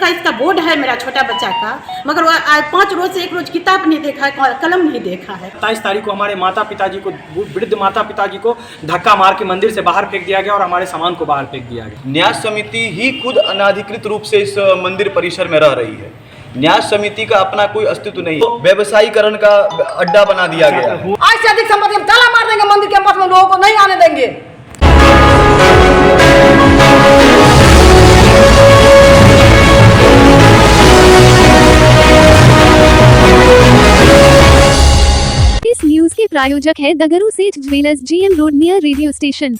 का इसका बोर्ड है मेरा छोटा बच्चा का, मगर वो 5 रोज से 1 रोज किताब नहीं देखा है, कलम नहीं देखा है। 27 तारीख को हमारे माता पिताजी को, वृद्ध माता पिताजी को धक्का मार के मंदिर से बाहर फेंक दिया गया और हमारे सामान को बाहर फेंक दिया गया। न्यास समिति ही खुद अनाधिकृत रूप से इस मंदिर परिसर में रह रही है। न्यास समिति का अपना कोई अस्तित्व नहीं, तो व्यवसायीकरण का अड्डा बना दिया गया है। आज से अधिक संपत्ति हम ताला मार देंगे, मंदिर के पास में लोगों को नहीं आने देंगे। इस न्यूज के प्रायोजक है दगरू सेठ jewellers, GM road near radio station.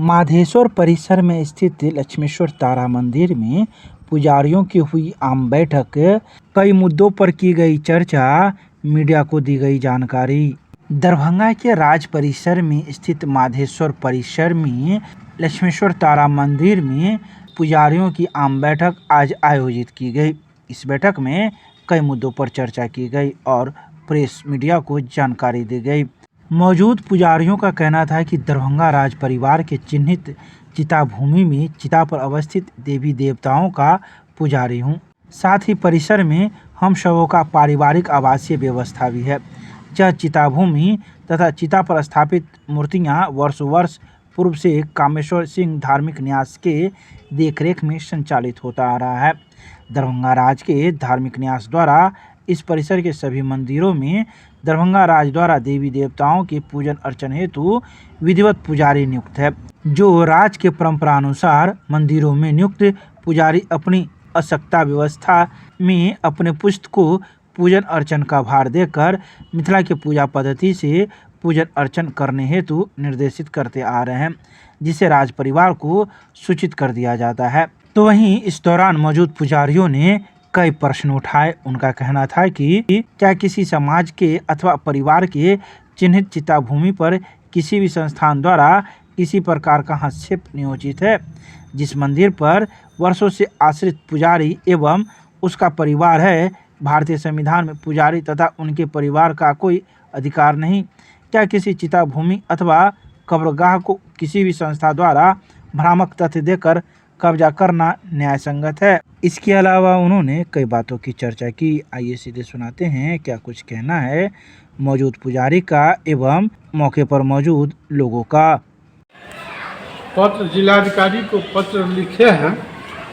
Madheshwar परिसर में स्थित लक्ष्मेश्वर तारा मंदिर में पुजारियों की हुई आम बैठक, कई मुद्दों पर की गई चर्चा, मीडिया को दी गई जानकारी। दरभंगा के राज परिसर में स्थित माधेश्वर परिसर में लक्ष्मेश्वर तारा मंदिर में पुजारियों की आम बैठक आज आयोजित की गई। इस बैठक में कई मुद्दों पर चर्चा की गई और प्रेस मीडिया को जानकारी दी गई। मौजूद पुजारियों का कहना था कि दरभंगा राज परिवार के चिन्हित चिता भूमि में चिता पर अवस्थित देवी देवताओं का पुजारी हूँ। साथ ही परिसर में हम सबों का पारिवारिक आवासीय व्यवस्था भी है। यह चिता भूमि तथा चिता पर स्थापित मूर्तियाँ वर्ष पूर्व से कामेश्वर सिंह धार्मिक न्यास के देखरेख में संचालित होता आ रहा है। दरभंगा राज के धार्मिक न्यास द्वारा इस परिसर के सभी मंदिरों में दरभंगा राज द्वारा देवी देवताओं के पूजन अर्चन हेतु विधिवत पुजारी नियुक्त है। जो राज के परंपरा अनुसार मंदिरों में नियुक्त पुजारी अपनी आवश्यकता व्यवस्था में अपने पुष्ट को पूजन अर्चन का भार देकर मिथिला के पूजा पद्धति से पूजन अर्चन करने हेतु निर्देशित करते आ रहे हैं, जिसे राज परिवार को सूचित कर दिया जाता है। तो वहीं इस दौरान मौजूद पुजारियों ने कई प्रश्न उठाए। उनका कहना था कि क्या किसी समाज के अथवा परिवार के चिन्हित चिता भूमि पर किसी भी संस्थान द्वारा किसी प्रकार का हस्तक्षेप नियोजित है। जिस मंदिर पर वर्षों से आश्रित पुजारी एवं उसका परिवार है, भारतीय संविधान में पुजारी तथा उनके परिवार का कोई अधिकार नहीं। क्या किसी चिता भूमि अथवा कब्रगाह को किसी भी संस्था द्वारा भ्रामक तथ्य देकर कब्जा करना न्याय संगत है। इसके अलावा उन्होंने कई बातों की चर्चा की। आइए सीधे सुनाते हैं क्या कुछ कहना है मौजूद पुजारी का एवं मौके पर मौजूद लोगों का। पत्र जिलाधिकारी को पत्र लिखे हैं,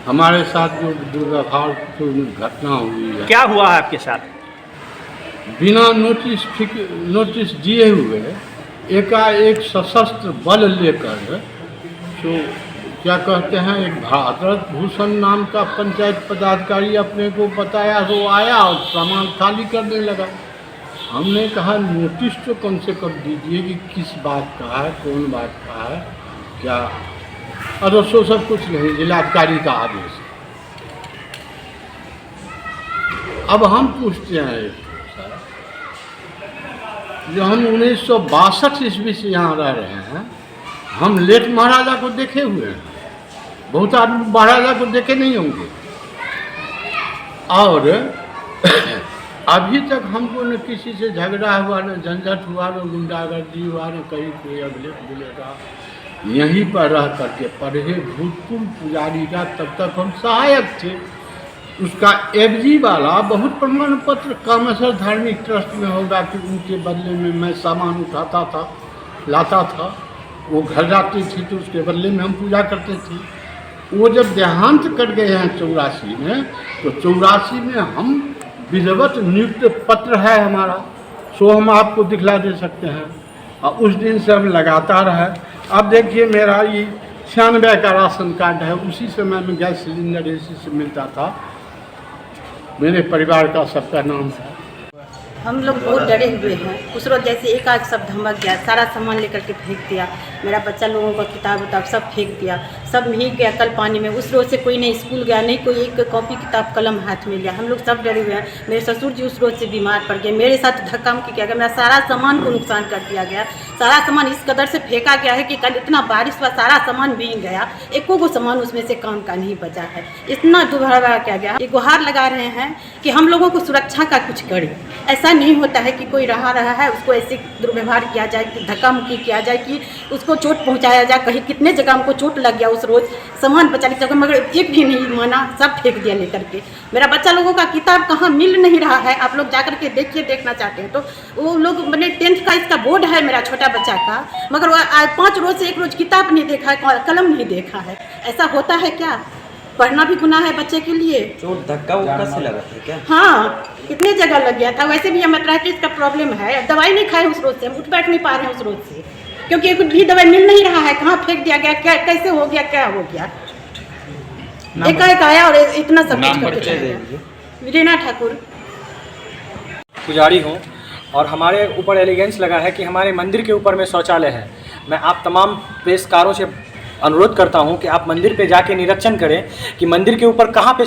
हमारे साथ जो दुर्भाग्यपूर्ण घटना हुई है। क्या हुआ है आपके साथ? बिना नोटिस दिए हुए एकाएक सशस्त्र बल लेकर जो क्या कहते हैं, एक भारत भूषण नाम का पंचायत पदाधिकारी अपने को बताया, वो आया और सामान खाली करने लगा। हमने कहा नोटिस तो कम से कम दीजिए कि किस बात का है, कौन बात का है, क्या। और उसको सब कुछ नहीं, जिलाधिकारी का आदेश। अब हम पूछते हैं, जो हम 1962 ईस्वी से यहाँ रह रहे हैं, हम लेट महाराजा को देखे हुए हैं, बहुत आदमी महाराजा को देखे नहीं होंगे, और अभी तक हमको न किसी से झगड़ा हुआ, न झंझट हुआ, न गुंडागर्दी हुआ, न कहीं कोई अभिलेख मिलेगा। यहीं पर रह करके पढ़े भूतपूर्व पुजारी का, तब तक हम सहायक थे। उसका एफजी वाला बहुत प्रमाण पत्र कामेश्वर धार्मिक ट्रस्ट में होगा कि उनके बदले में मैं सामान उठाता था, लाता था, वो घर जाती थी तो उसके बदले में हम पूजा करते थे। वो जब देहांत कर गए हैं 84 में, तो 84 में हम विधिवत नियुक्त पत्र है हमारा, सो हम आपको दिखला दे सकते हैं। और उस दिन से हम लगातार है। अब देखिए मेरा ये 96 का राशन कार्ड है, उसी समय में गैस सिलेंडर इसी से मिलता था, मेरे परिवार का सबका नाम है। हम लोग बहुत डरे हुए हैं। उस रोज जैसे एक आध सब धमक गया, सारा सामान लेकर के फेंक दिया, मेरा बच्चा लोगों का किताब उताब सब फेंक दिया, सब भीग गया कल पानी में। उस रोज से कोई नहीं स्कूल गया, नहीं कोई एक कॉपी किताब कलम हाथ में लिया। हम लोग सब डरे हुए हैं। मेरे ससुर जी उस रोज से बीमार पड़ गए, मेरे साथ धक्का मुक्की किया गया, मेरा सारा सामान को नुकसान कर दिया गया। सारा सामान इस कदर से फेंका गया है कि कल इतना बारिश हुआ, सारा सामान भीग गया, एको को सामान उसमें से काम का नहीं बचा है। इतना दुर्भाग्य किया गया। ये गुहार लगा रहे हैं कि हम लोगों को सुरक्षा का कुछ करें। ऐसा नहीं होता है कि कोई रहा है उसको ऐसे दुर्व्यवहार किया जाए, कि धक्का मुक्की किया जाए, कि उसको चोट पहुंचाया जाए। कहीं कितने जगह हमको चोट लग गया, उस उस रोज़ सामान बचा के चौके, मगर एक भी नहीं माना, सब फेंक दिया लेकर के। मेरा बच्चा लोगों का किताब कहाँ मिल नहीं रहा है, आप लोग जाकर के देखिए, देखना चाहते हैं तो वो लोग मैंने 10th का इसका बोर्ड है मेरा छोटा बच्चा का, मगर वो 5 रोज़ से 1 रोज़ किताब नहीं देखा है, कलम नहीं देखा है। ऐसा होता है क्या? पढ़ना भी गुनाह है बच्चे के लिए। चोट धक्का उक्का से लगा था क्या? हाँ, कितने जगह लग गया था। वैसे भी हमें आर्थराइटिस का प्रॉब्लम है, दवाई नहीं खाए उस रोज से, हम उठ बैठ नहीं पा रहे हैं उस रोज से, क्योंकि एक भी दवाई मिल नहीं रहा है। कहाँ फेंक दिया गया, क्या कैसे हो गया, क्या हो गया, एकाएक आया और इतना सब कुछ करके चला गया। रीना ठाकुर पुजारी हूँ और हमारे ऊपर एलिगेंस लगा है कि हमारे मंदिर के ऊपर में शौचालय है। मैं आप तमाम प्रेसकारों से अनुरोध करता हूं कि आप मंदिर पे जाके निरीक्षण करें कि मंदिर के ऊपर कहाँ पे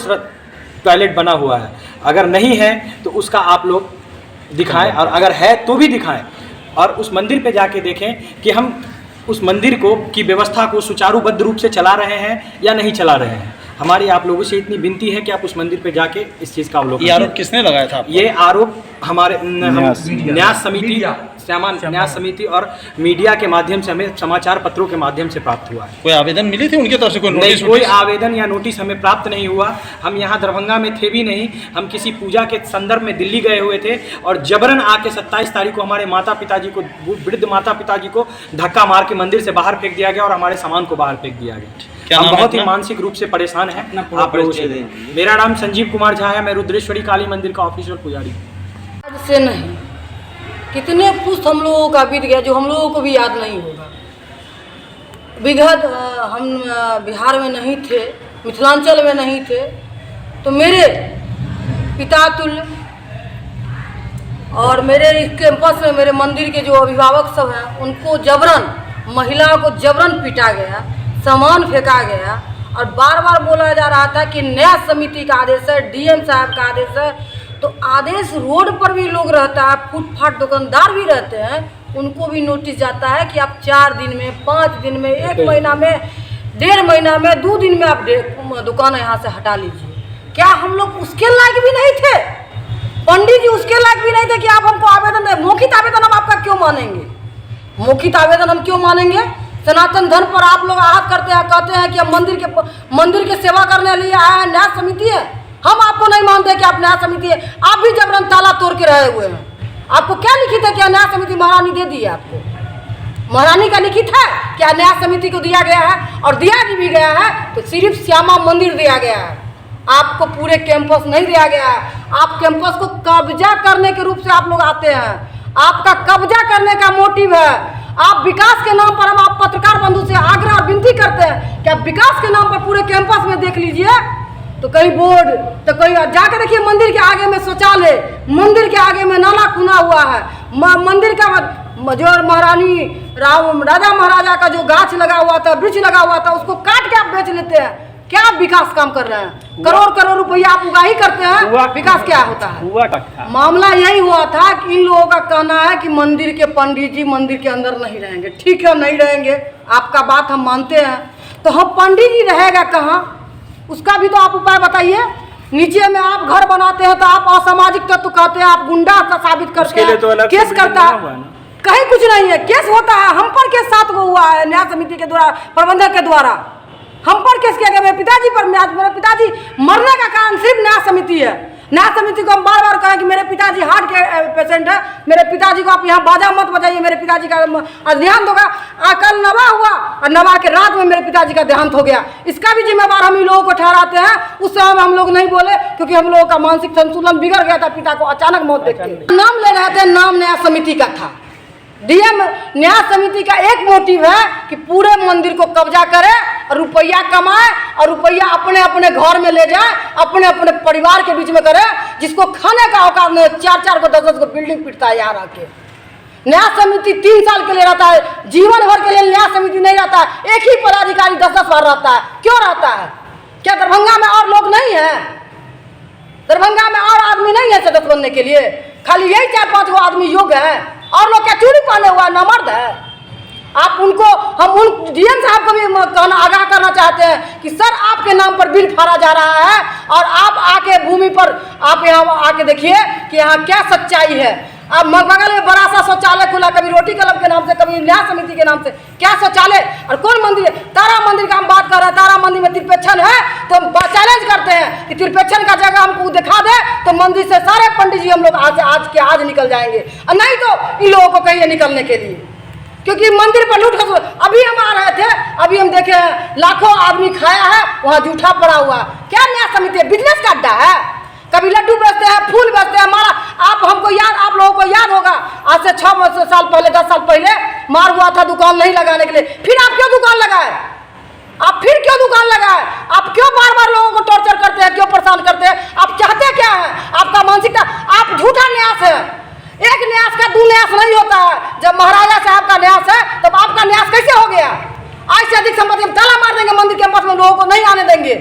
टॉयलेट बना हुआ है। अगर नहीं है तो उसका आप लोग दिखाएं, और अगर है तो भी दिखाएं, और उस मंदिर पे जाके देखें कि हम उस मंदिर को की व्यवस्था को सुचारूबद्ध रूप से चला रहे हैं या नहीं चला रहे हैं। हमारी आप लोगों से इतनी विनती है कि आप उस मंदिर पे जाके इस चीज़ का अवलोकन। ये आरोप किसने लगाया था? ये आरोप हमारे न्यास समिति, न्यास समिति और मीडिया के माध्यम से, हमें समाचार पत्रों के माध्यम से प्राप्त हुआ है। कोई आवेदन मिली थी उनकी तरफ से? नहीं, कोई आवेदन या नोटिस हमें प्राप्त नहीं हुआ। हम यहाँ दरभंगा में थे भी नहीं, हम किसी पूजा के संदर्भ में दिल्ली गए हुए थे और जबरन आके 27 तारीख को हमारे माता पिताजी को, वृद्ध माता पिताजी को धक्का मार के मंदिर से बाहर फेंक दिया गया और हमारे सामान को बाहर फेंक दिया गया। हम बहुत ही मानसिक रूप से परेशान हैं आप लोगों से। मेरा नाम संजीव कुमार झा है, मैं रुद्रेश्वरी काली मंदिर का ऑफिशियल पुजारी हूँ। आज से नहीं, कितने पुस्त हम लोगों का बीत गया जो हम लोगों को भी याद नहीं होगा। विगत हम बिहार में नहीं थे, मिथिलांचल में नहीं थे, तो मेरे पिता तुल्य और मेरे इस कैंपस में मेरे मंदिर के जो अभिभावक सब हैं उनको जबरन, महिलाओं को जबरन पीटा गया, सामान फेंका गया और बार बार बोला जा रहा था कि न्यास समिति का आदेश है, डीएम साहब का आदेश है। तो आदेश रोड पर भी लोग रहता है, फुटपाथ दुकानदार भी रहते हैं, उनको भी नोटिस जाता है कि आप 4 दिन में, 5 दिन में, 1 महीना में, 1.5 महीना में, 2 दिन में आप दुकान यहाँ से हटा लीजिए। क्या हम लोग उसके लायक भी नहीं थे? पंडित जी उसके लायक भी नहीं थे कि आप हमको आवेदन दें? मौखिक आवेदन हम आपका क्यों मानेंगे? मौखिक आवेदन हम क्यों मानेंगे? सनातन धर्म पर आप लोग आहत करते हैं, कहते हैं कि हम मंदिर के सेवा करने लिए आए हैं, न्यास समिति है। हम आपको नहीं मानते कि आप न्यास समिति है। आप भी जबरन ताला तोड़ के रहे हुए हैं। आपको क्या लिखित है? क्या न्यास समिति महारानी दे दी है आपको? महारानी का लिखित है क्या न्यास समिति को दिया गया है? और दिया भी गया है तो सिर्फ श्यामा मंदिर दिया गया है, आपको पूरे कैंपस नहीं दिया गया है। आप कैंपस को कब्जा करने के रूप से आप लोग आते हैं, आपका कब्जा करने का मोटिव है। आप विकास के नाम पर, हम आप पत्रकार बंधु से आग्रह और विनती करते हैं कि आप विकास के नाम पर पूरे कैंपस में देख लीजिए, तो कहीं बोर्ड, तो कहीं जाकर देखिए मंदिर के आगे में शौचालय, मंदिर के आगे में नाला खुना हुआ है, मंदिर का जो महारानी राजा महाराजा का जो गाछ लगा हुआ था, वृक्ष लगा हुआ था, उसको काट के आप बेच लेते हैं। क्या आप विकास काम कर रहे हैं? करोड़ रुपया आप उगाही करते हैं, विकास क्या होता है? मामला यही हुआ था कि इन लोगों का कहना है कि मंदिर के पंडित जी मंदिर के अंदर नहीं रहेंगे। ठीक है, नहीं रहेंगे, आपका बात हम मानते हैं, तो हम पंडित जी रहेगा कहाँ? उसका भी तो आप उपाय बताइए। नीचे में आप घर बनाते हैं तो आप असामाजिक तत्व कहते हैं, आप गुंडा साबित करते हैं, तो केस करता है, कहीं कुछ नहीं है, केस होता है। हम पर केस 7 गो हुआ है न्याय समिति के द्वारा, प्रबंधक के द्वारा हम पर केस किया गया। मेरे पिताजी पर, मेरे पिताजी मरने का कारण सिर्फ न्याय समिति है। न्याय समिति को हम बार बार कहें कि मेरे पिताजी हार्ट के पेशेंट है, मेरे पिताजी को आप यहाँ बाजा मत बजाइए, मेरे पिताजी का देहांत होगा। कल नवा हुआ और नवा के रात में मेरे पिताजी का देहांत हो गया। इसका भी जिम्मेवार हम इन लोगों को ठहराते हैं। उस समय हम लोग नहीं बोले क्योंकि हम लोगों का मानसिक संतुलन बिगड़ गया था, पिता को अचानक मौत देख के। नाम ले रहे थे, नाम न्याय समिति का था। डीएम न्याय समिति का एक मोटिव है कि पूरे मंदिर को कब्जा करे और रुपया कमाए और रुपया अपने अपने घर में ले जाए, अपने अपने परिवार के बीच में करे। जिसको खाने का औकात नहीं, 4-4 को 10-10 को बिल्डिंग पिटता है यहाँ आके। न्याय समिति 3 साल के लिए रहता है, जीवन भर के लिए न्याय समिति नहीं रहता है। एक ही पदाधिकारी 10-10 बार रहता है। क्यों रहता है? क्या दरभंगा में और लोग नहीं है? दरभंगा में और आदमी नहीं है सदस्य बनने के लिए? खाली यही 4-5 गो आदमी योग्य है और लोग क्या चूड़ी पहने हुआ न मर्द है? आप उनको, हम उन डीएम साहब को भी कहना, आगाह करना चाहते हैं कि सर आपके नाम पर बिल फाड़ा जा रहा है और आप आके भूमि पर आप यहाँ आके देखिए कि यहाँ क्या सच्चाई है। अब बगल में बड़ा सा शौचालय खुला, कभी रोटी क्लब के नाम से, कभी न्याय समिति के नाम से। क्या शौचालय और कौन मंदिर है? तारा मंदिर का हम बात कर रहे हैं। तारा मंदिर में त्रिपेक्षण है तो हम चैलेंज करते हैं कि त्रिपेक्षण का जगह हमको दिखा दे तो मंदिर से सारे पंडित जी हम लोग आज निकल जाएंगे, और नहीं तो इन लोगों को कहिए निकलने के लिए, क्योंकि मंदिर पर लूट खसो। अभी हम आ रहे थे, अभी हम देखे लाखों आदमी खाया है, वहाँ जूठा पड़ा हुआ। क्या न्याय समिति है? बिजनेस का अड्डा है। कभी लड्डू बेचते हैं, फूल बेचते हैं, मारा। आप लोगों को याद होगा आज से 6 साल पहले, 10 साल पहले मार हुआ था दुकान नहीं लगाने के लिए। फिर आप क्यों दुकान लगाए? आप क्यों बार बार लोगों को टॉर्चर करते हैं, क्यों परेशान करते हैं? आप चाहते क्या है? आपका मानसिकता, आप झूठा न्यास है। एक न्यास का 2 न्यास नहीं होता है। जब महाराजा साहब का न्यास है तब आपका न्यास कैसे हो गया? आज से अधिक संपत्ति ताला मार देंगे मंदिर के पास में, लोगों को नहीं आने देंगे।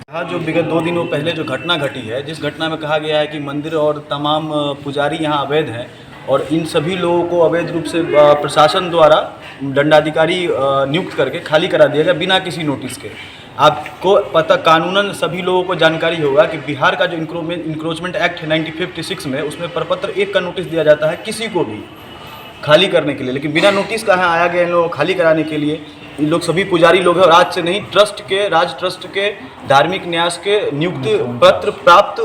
यहाँ जो विगत 2 दिनों पहले जो घटना घटी है, जिस घटना में कहा गया है कि मंदिर और तमाम पुजारी यहाँ अवैध हैं और इन सभी लोगों को अवैध रूप से प्रशासन द्वारा दंडाधिकारी नियुक्त करके खाली करा दिया गया बिना किसी नोटिस के। आपको पता, कानूनन सभी लोगों को जानकारी होगा कि बिहार का जो इंक्रोचमेंट एक्ट है 1956 में, उसमें प्रपत्र 1 का नोटिस दिया जाता है किसी को भी खाली करने के लिए, लेकिन बिना नोटिस का यहाँ आया गया इन लोगों को खाली कराने के लिए। इन लोग सभी पुजारी लोग हैं और आज से नहीं, राज ट्रस्ट के धार्मिक न्यास के नियुक्त पत्र प्राप्त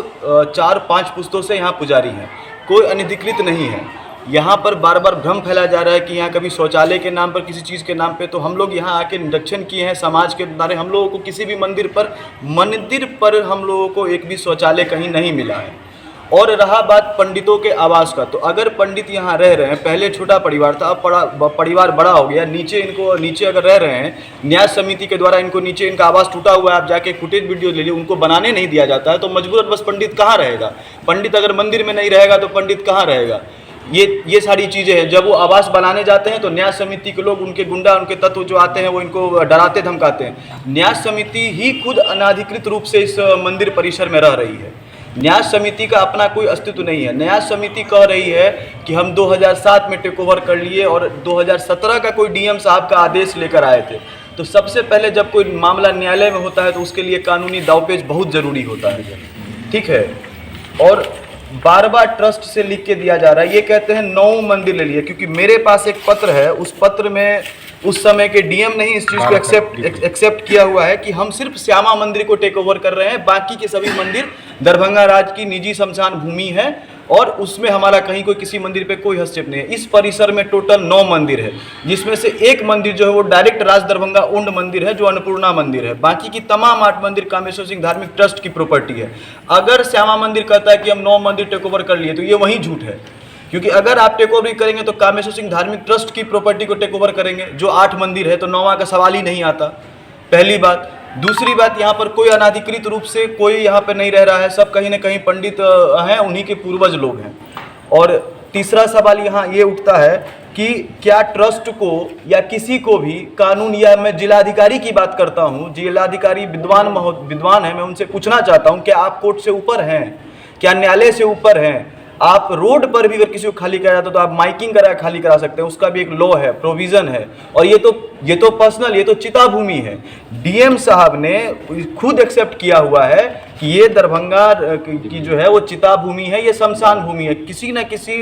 4-5 पुस्तों से यहाँ पुजारी हैं, कोई अनधिकृत नहीं है। यहाँ पर बार बार भ्रम फैलाया जा रहा है कि यहाँ कभी शौचालय के नाम पर, किसी चीज़ के नाम पे, तो हम लोग यहाँ आके निरीक्षण किए हैं समाज के द्वारा। हम लोगों को किसी भी मंदिर पर हम लोगों को एक भी शौचालय कहीं नहीं मिला है। और रहा बात पंडितों के आवास का, तो अगर पंडित यहाँ रह रहे हैं, पहले छोटा परिवार था, अब परिवार बड़ा हो गया, नीचे अगर रह रहे हैं, न्याय समिति के द्वारा इनको नीचे इनका आवास टूटा हुआ है, आप जाके फुटेज वीडियो ले लीजिए, उनको बनाने नहीं दिया जाता है, तो मजबूरन बस पंडित कहाँ रहेगा? पंडित अगर मंदिर में नहीं रहेगा तो पंडित कहाँ रहेगा? ये सारी चीज़ें हैं। जब वो आवास बनाने जाते हैं तो न्याय समिति के लोग, उनके गुंडा, उनके तत्व जो आते हैं, वो इनको डराते धमकाते हैं। न्याय समिति ही खुद अनाधिकृत रूप से इस मंदिर परिसर में रह रही है। न्याय समिति का अपना कोई अस्तित्व नहीं है। न्याय समिति कह रही है कि हम 2007 में टेक ओवर कर लिए और 2017 का कोई डीएम साहब का आदेश लेकर आए थे। तो सबसे पहले जब कोई मामला न्यायालय में होता है तो उसके लिए कानूनी दावपेच बहुत ज़रूरी होता है, ठीक है। और बार बार ट्रस्ट से लिख के दिया जा रहा है, ये कहते हैं 9 मंदिर ले लिए, क्योंकि मेरे पास एक पत्र है, उस पत्र में उस समय के डीएम ने ही इस चीज़ को एक्सेप्ट किया हुआ है कि हम सिर्फ श्यामा मंदिर को टेक ओवर कर रहे हैं, बाकी के सभी मंदिर दरभंगा राज की निजी शमशान भूमि है और उसमें हमारा कहीं कोई किसी मंदिर पे कोई हस्तक्षेप नहीं है। इस परिसर में टोटल 9 मंदिर है, जिसमें से एक मंदिर जो है वो डायरेक्ट राज दरभंगा ओन्ड मंदिर है, जो अन्नपूर्णा मंदिर है। बाकी की तमाम 8 मंदिर कामेश्वर सिंह धार्मिक ट्रस्ट की प्रॉपर्टी है। अगर श्यामा मंदिर कहता है कि हम 9 मंदिर टेक ओवर कर लिए तो ये वही झूठ है, क्योंकि अगर आप टेक ओवर करेंगे तो कामेश्वर सिंह धार्मिक ट्रस्ट की प्रॉपर्टी को टेक ओवर करेंगे, जो 8 मंदिर है, तो 9वां का सवाल ही नहीं आता, पहली बात। दूसरी बात, यहाँ पर कोई अनाधिकृत रूप से कोई यहाँ पर नहीं रह रहा है, सब कहीं ना कहीं पंडित हैं, उन्हीं के पूर्वज लोग हैं। और तीसरा सवाल यहाँ ये उठता है कि क्या ट्रस्ट को या किसी को भी कानून, या मैं जिलाधिकारी की बात करता हूँ, जिलाधिकारी विद्वान है, मैं उनसे पूछना चाहता हूँ क्या आप कोर्ट से ऊपर हैं? क्या न्यायालय से ऊपर हैं? आप रोड पर भी अगर किसी को खाली करा जाता तो आप माइकिंग करा खाली करा सकते हैं, उसका भी एक लॉ है, प्रोविज़न है। और ये तो पर्सनल, ये तो चिता भूमि है। डीएम साहब ने खुद एक्सेप्ट किया हुआ है कि ये दरभंगा की जो है वो चिता भूमि है, ये शमशान भूमि है। किसी न किसी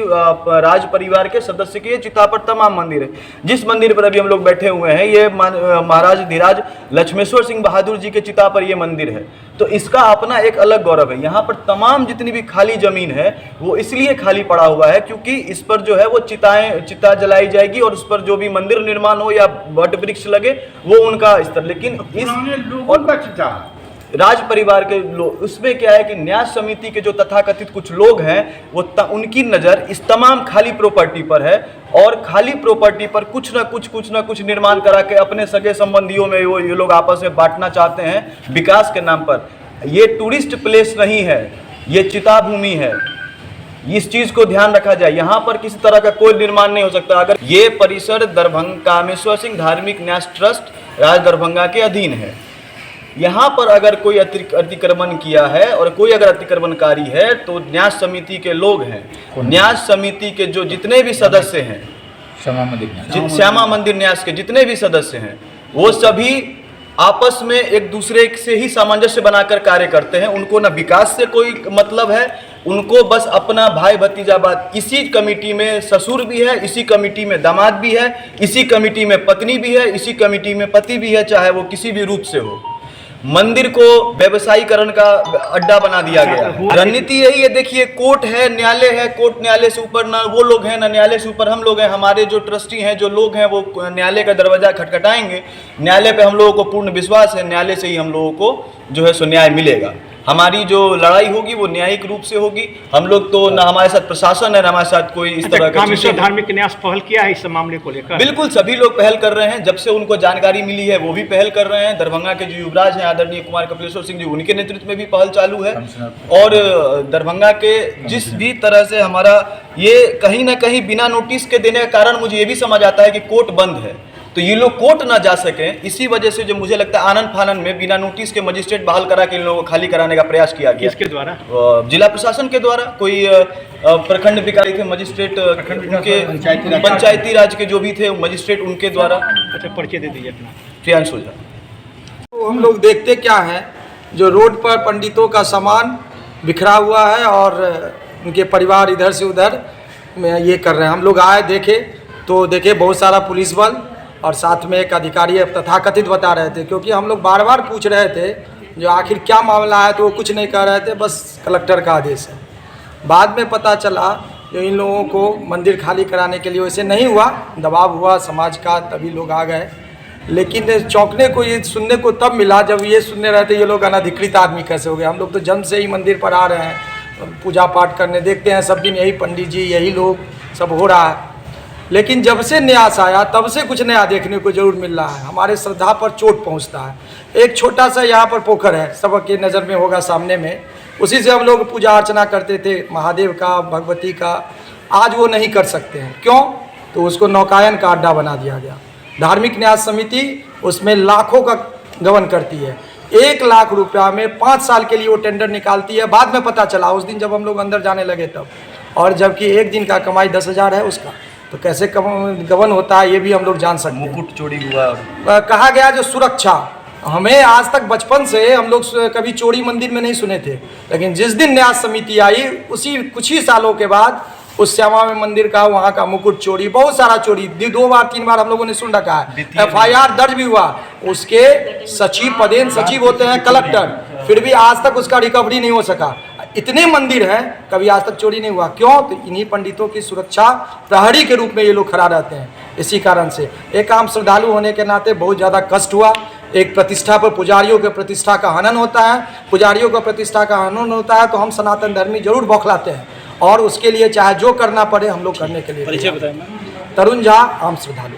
राज परिवार के सदस्य के चिता पर तमाम मंदिर है। जिस मंदिर पर अभी हम लोग बैठे हुए हैं, ये महाराज धीराज लक्ष्मेश्वर सिंह बहादुर जी के चिता पर ये मंदिर है, तो इसका अपना एक अलग गौरव है। यहाँ पर तमाम जितनी भी खाली जमीन है वो इसलिए खाली पड़ा हुआ है क्योंकि इस पर जो है वो चिता जलाई जाएगी और उस पर जो भी मंदिर निर्माण हो या वट वृक्ष लगे वो उनका स्तर। लेकिन इस राज परिवार के लोग, उसमें क्या है कि न्याय समिति के जो तथाकथित कुछ लोग हैं वो उनकी नज़र इस तमाम खाली प्रॉपर्टी पर है और खाली प्रॉपर्टी पर कुछ ना कुछ निर्माण करा के अपने सगे संबंधियों में ये लोग आपस में बांटना चाहते हैं विकास के नाम पर। ये टूरिस्ट प्लेस नहीं है, ये चिता भूमि है, इस चीज़ को ध्यान रखा जाए। यहाँ पर किसी तरह का कोई निर्माण नहीं हो सकता। अगर ये परिसर दरभंगा कामेश्वर सिंह धार्मिक न्यास ट्रस्ट राज दरभंगा के अधीन है, यहाँ पर अगर कोई अतिक्रमण किया है और कोई अगर अतिक्रमणकारी है तो न्यास समिति के लोग हैं, न्यास समिति के जो जितने भी सदस्य हैं, श्यामा मंदिर न्यास के जितने भी सदस्य हैं, वो सभी आपस में एक दूसरे से ही सामंजस्य बनाकर कार्य करते हैं। उनको ना विकास से कोई मतलब है, उनको बस अपना भाई भतीजाबाद, इसी कमेटी में ससुर भी है, इसी कमेटी में दामाद भी है, इसी कमेटी में पत्नी भी है, इसी कमेटी में पति भी है, चाहे वो किसी भी रूप से हो। मंदिर को व्यवसायीकरण का अड्डा बना दिया गया। रणनीति यही है, देखिए कोर्ट है, न्यायालय है, कोर्ट न्यायालय से ऊपर ना वो लोग हैं, ना न्यायालय से ऊपर हम लोग हैं। हमारे जो ट्रस्टी हैं, जो लोग हैं, वो न्यायालय का दरवाजा खटखटाएंगे। न्यायालय पे हम लोगों को पूर्ण विश्वास है, न्यायालय से ही हम लोगों को जो है सो न्याय मिलेगा। हमारी जो लड़ाई होगी वो न्यायिक रूप से होगी। हम लोग तो ना हमारे साथ प्रशासन है, ना हमारे साथ कोई इस तरह का धार्मिक न्यास पहल किया है इस मामले को लेकर? बिल्कुल, सभी लोग पहल कर रहे हैं। जब से उनको जानकारी मिली है वो भी पहल कर रहे हैं। दरभंगा के जो युवराज हैं आदरणीय कुमार कपिलेश्वर सिंह जी, उनके नेतृत्व में भी पहल चालू है। और दरभंगा के जिस भी तरह से हमारा ये कहीं ना कहीं बिना नोटिस के देने का कारण मुझे ये भी समझ आता है कि कोर्ट बंद है, तो ये लोग कोर्ट ना जा सकें, इसी वजह से जो मुझे लगता है आनन फानन में बिना नोटिस के मजिस्ट्रेट बहाल करा के इन लोगों को खाली कराने का प्रयास किया गया। किसके द्वारा? जिला प्रशासन के द्वारा। कोई प्रखंड विकास के मजिस्ट्रेट, उनके पंचायती राज के जो भी थे मजिस्ट्रेट, उनके द्वारा। अच्छा, परिचय दे दीजिए अपना। प्रियांशु झा। तो हम लोग देखते क्या है, जो रोड पर पंडितों का सामान बिखरा हुआ है और उनके परिवार इधर से उधर में ये कर रहे हैं। हम लोग आए, देखे तो देखे बहुत सारा पुलिस बल और साथ में एक अधिकारी तथाकथित बता रहे थे, क्योंकि हम लोग बार बार पूछ रहे थे जो आखिर क्या मामला है, तो वो कुछ नहीं कह रहे थे, बस कलेक्टर का आदेश है। बाद में पता चला जो इन लोगों को मंदिर खाली कराने के लिए वैसे नहीं हुआ, दबाव हुआ समाज का, तभी लोग आ गए। लेकिन चौंकने को ये सुनने को तब मिला जब ये सुनने रहे थे ये लोग अनधिकृत आदमी कैसे हो गए। हम लोग तो जन्म से ही मंदिर पर आ रहे हैं, पूजा पाठ करने, देखते हैं सब दिन यही पंडित जी, यही लोग सब हो रहा है। लेकिन जब से न्यास आया तब से कुछ नया देखने को जरूर मिल रहा है। हमारे श्रद्धा पर चोट पहुंचता है। एक छोटा सा यहाँ पर पोखर है, सबके नज़र में होगा सामने में, उसी से हम लोग पूजा अर्चना करते थे महादेव का, भगवती का। आज वो नहीं कर सकते हैं, क्यों? तो उसको नौकायन का अड्डा बना दिया गया। धार्मिक न्यास समिति उसमें लाखों का गबन करती है। 1 लाख रुपया में 5 साल के लिए वो टेंडर निकालती है। बाद में पता चला उस दिन जब हम लोग अंदर जाने लगे तब, और जबकि एक दिन का कमाई 10,000 है उसका, तो कैसे गबन होता है ये भी हम लोग जान सकते हैं। मुकुट चोरी हुआ, कहा गया जो सुरक्षा, हमें आज तक बचपन से हम लोग कभी चोरी मंदिर में नहीं सुने थे, लेकिन जिस दिन न्यास समिति आई उसी कुछ ही सालों के बाद उस श्यामा में मंदिर का वहाँ का मुकुट चोरी, बहुत सारा चोरी, 2 बार 3 बार हम लोगों ने सुन रखा है। FIR दर्ज भी हुआ। उसके सचिव, पदेन सचिव होते हैं कलेक्टर, फिर भी आज तक उसका रिकवरी नहीं हो सका। इतने मंदिर हैं, कभी आज तक चोरी नहीं हुआ। क्यों? तो इन्हीं पंडितों की सुरक्षा प्रहरी के रूप में ये लोग खड़ा रहते हैं। इसी कारण से एक आम श्रद्धालु होने के नाते बहुत ज़्यादा कष्ट हुआ। एक प्रतिष्ठा पर पुजारियों के प्रतिष्ठा का हनन होता है, पुजारियों का प्रतिष्ठा का हनन होता है, तो हम सनातन धर्मी जरूर बौखलाते हैं, और उसके लिए चाहे जो करना पड़े हम लोग करने के लिए। परिचय बताएं। तरुण झा, आम श्रद्धालु।